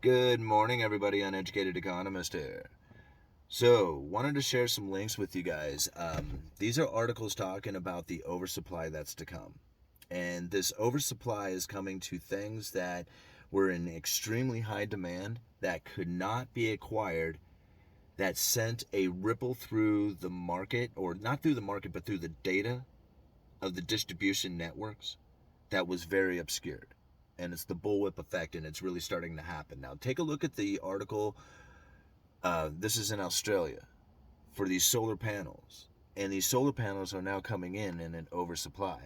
Good morning, everybody. Uneducated economist here. So, wanted to share some links with you guys. These are articles talking about the oversupply that's to come. And this oversupply is coming to things that were in extremely high demand that could not be acquired, that sent a ripple through the market, or not through the market, but through the data of the distribution networks that was very obscured. And it's the bullwhip effect, and it's really starting to happen. Now, take a look at the article. This is in Australia for these solar panels. And these solar panels are now coming in an oversupply.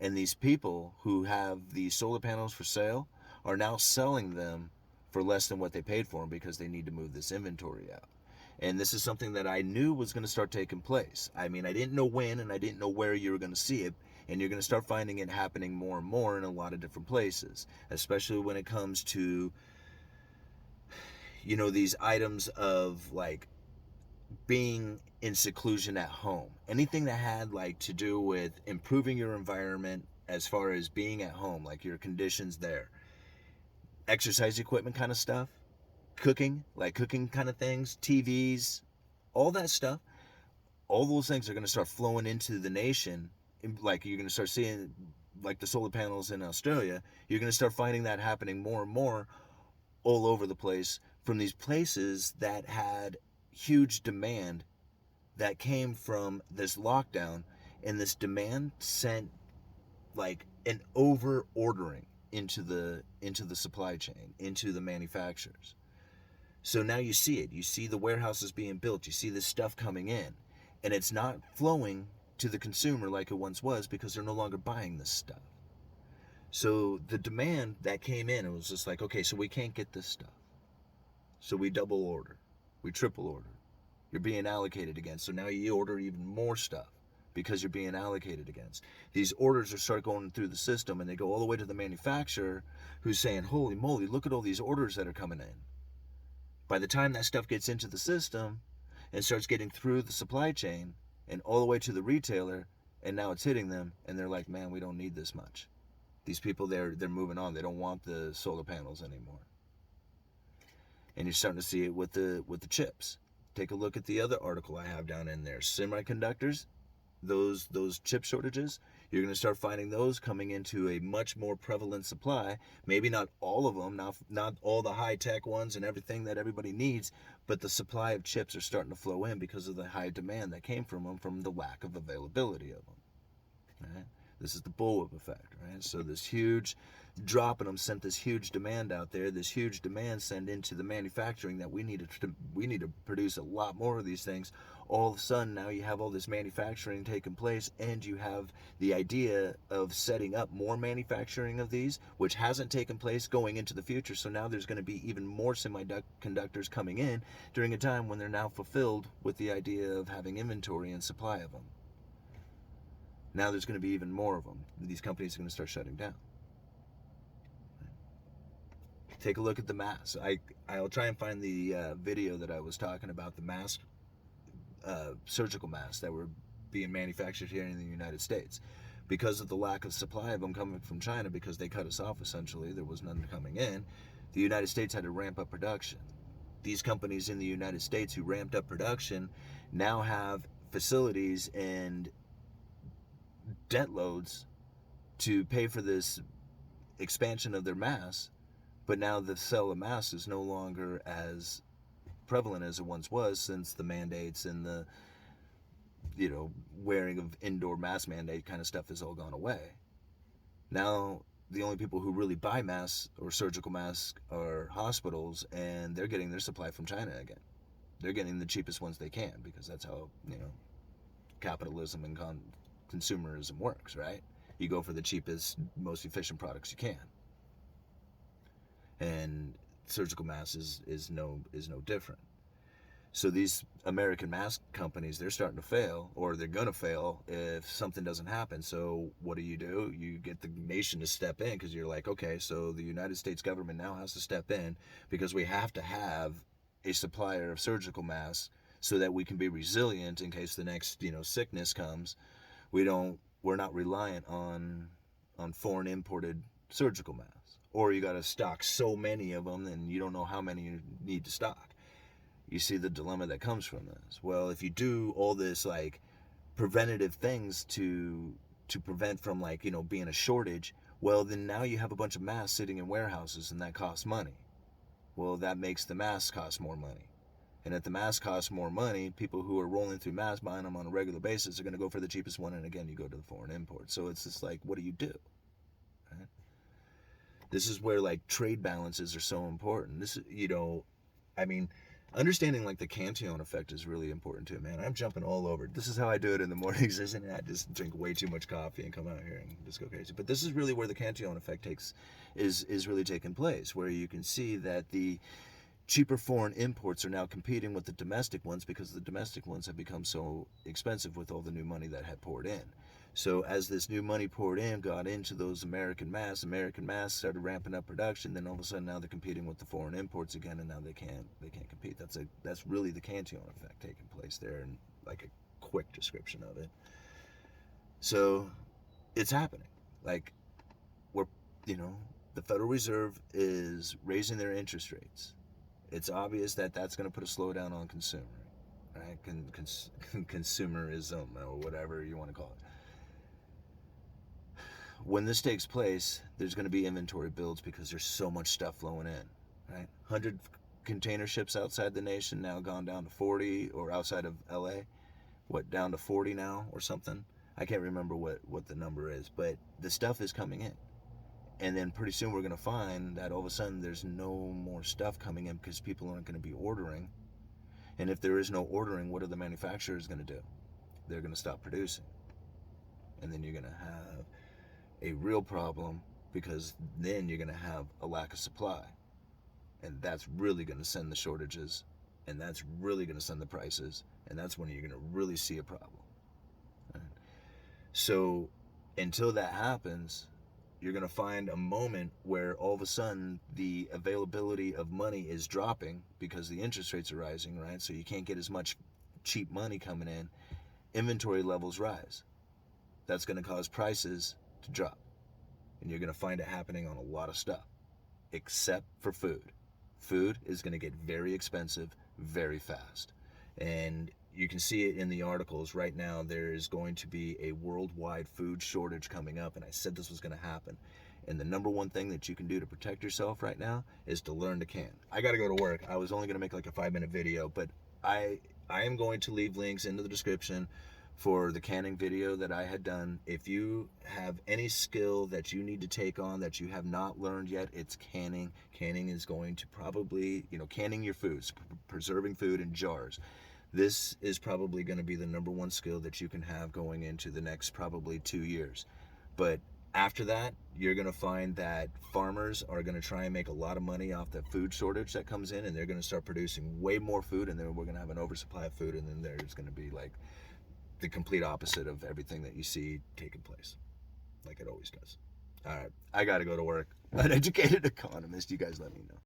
And these people who have these solar panels for sale are now selling them for less than what they paid for them because they need to move this inventory out. And this is something that I knew was going to start taking place. I mean, I didn't know when and I didn't know where you were going to see it. And you're going to start finding it happening more and more in a lot of different places, especially when it comes to, these items of like being in seclusion at home. Anything that had like to do with improving your environment as far as being at home, like your conditions there, exercise equipment kind of stuff, cooking, like cooking kind of things, TVs, all that stuff. All those things are going to start flowing into the nation. Like you're going to start seeing like the solar panels in Australia. You're going to start finding that happening more and more all over the place from these places that had huge demand that came from this lockdown, and this demand sent like an over ordering into the supply chain, into the manufacturers. So now you see it. You see the warehouses being built. You see this stuff coming in, and it's not flowing to the consumer like it once was because they're no longer buying this stuff. So the demand that came in, it was just like, okay, so we can't get this stuff. So we double order, we triple order. You're being allocated against. So now you order even more stuff because you're being allocated against. These orders are start going through the system and they go all the way to the manufacturer who's saying, holy moly, look at all these orders that are coming in. By the time that stuff gets into the system and starts getting through the supply chain and all the way to the retailer, and now it's hitting them and they're like, man, we don't need this much. These people, they're moving on. They don't want the solar panels anymore. And you're starting to see it with the chips. Take a look at the other article I have down in there. Semiconductors, those chip shortages, you're going to start finding those coming into a much more prevalent supply. Maybe not all of them, not all the high tech ones and everything that everybody needs, but the supply of chips are starting to flow in because of the high demand that came from them from the lack of availability of them. Right? This is the bullwhip effect, right? So this huge drop in them sent this huge demand out there. This huge demand sent into the manufacturing that we need to produce a lot more of these things. All of a sudden, now you have all this manufacturing taking place, and you have the idea of setting up more manufacturing of these, which hasn't taken place going into the future. So now there's going to be even more semiconductors coming in during a time when they're now fulfilled with the idea of having inventory and supply of them. Now there's going to be even more of them. These companies are going to start shutting down. Take a look at the masks. I'll try and find the video that I was talking about, the mask, surgical masks that were being manufactured here in the United States. Because of the lack of supply of them coming from China, because they cut us off essentially, there was none coming in, the United States had to ramp up production. These companies in the United States who ramped up production now have facilities and debt loads to pay for this expansion of their mass, but now the sale of mass is no longer as prevalent as it once was, since the mandates and the wearing of indoor mask mandate kind of stuff has all gone away. Now the only people who really buy masks or surgical masks are hospitals, and they're getting their supply from China again. They're getting the cheapest ones they can because that's how capitalism and consumerism works, right? You go for the cheapest, most efficient products you can, and surgical masks is no different. So these American mask companies, they're starting to fail, or they're gonna fail if something doesn't happen. So what do? You get the nation to step in, because you're like, okay, so the United States government now has to step in because we have to have a supplier of surgical masks so that we can be resilient in case the next sickness comes. We're not reliant on foreign imported surgical masks. or you got to stock so many of them and you don't know how many you need to stock. You see the dilemma that comes from this. Well, if you do all this like preventative things to prevent from, like, you know, being a shortage, well, then now you have a bunch of masks sitting in warehouses and that costs money. Well, that makes the masks cost more money. And if the mask costs more money, people who are rolling through masks, buying them on a regular basis, are going to go for the cheapest one. And again, you go to the foreign import. So it's just like, what do you do? Right? This is where like trade balances are so important. This, you know, I mean, understanding like the Cantillon effect is really important too, man. I'm jumping all over. This is how I do it in the mornings, isn't it? I just drink way too much coffee and come out here and just go crazy. But this is really where the Cantillon effect is really taking place, where you can see that the cheaper foreign imports are now competing with the domestic ones because the domestic ones have become so expensive with all the new money that had poured in. So as this new money poured in, got into those American masks started ramping up production. Then all of a sudden now they're competing with the foreign imports again, and now they can't compete. That's really the Cantillon effect taking place there, and like a quick description of it. So it's happening. Like, we're, you know, the Federal Reserve is raising their interest rates. It's obvious that that's going to put a slowdown on consumer, right? Consumerism, or whatever you want to call it. When this takes place, there's going to be inventory builds because there's so much stuff flowing in, right? 100 container ships outside the nation now gone down to 40, or outside of LA, down to 40 now or something. I can't remember what the number is, but the stuff is coming in. And then pretty soon we're going to find that all of a sudden there's no more stuff coming in because people aren't going to be ordering. And if there is no ordering, what are the manufacturers going to do? They're going to stop producing. And then you're going to have a real problem, because then you're going to have a lack of supply. And that's really going to send the shortages, and that's really going to send the prices, and that's when you're going to really see a problem. Right? So until that happens, you're going to find a moment where all of a sudden the availability of money is dropping because the interest rates are rising, right? So you can't get as much cheap money coming in. Inventory levels rise. That's going to cause prices to drop. And you're going to find it happening on a lot of stuff, except for food. Food is going to get very expensive very fast. And you can see it in the articles right now. There is going to be a worldwide food shortage coming up, and I said this was going to happen. And the number one thing that you can do to protect yourself right now is to learn to can. I got to go to work. I was only going to make like a 5-minute video, but I am going to leave links into the description for the canning video that I had done. If you have any skill that you need to take on that you have not learned yet, it's canning. Canning is going to probably, you know, canning your foods, preserving food in jars. This is probably going to be the number one skill that you can have going into the next probably 2 years. But after that, you're going to find that farmers are going to try and make a lot of money off the food shortage that comes in, and they're going to start producing way more food, and then we're going to have an oversupply of food, and then there's going to be like the complete opposite of everything that you see taking place, like it always does. All right, I got to go to work. Uneducated economist, you guys let me know.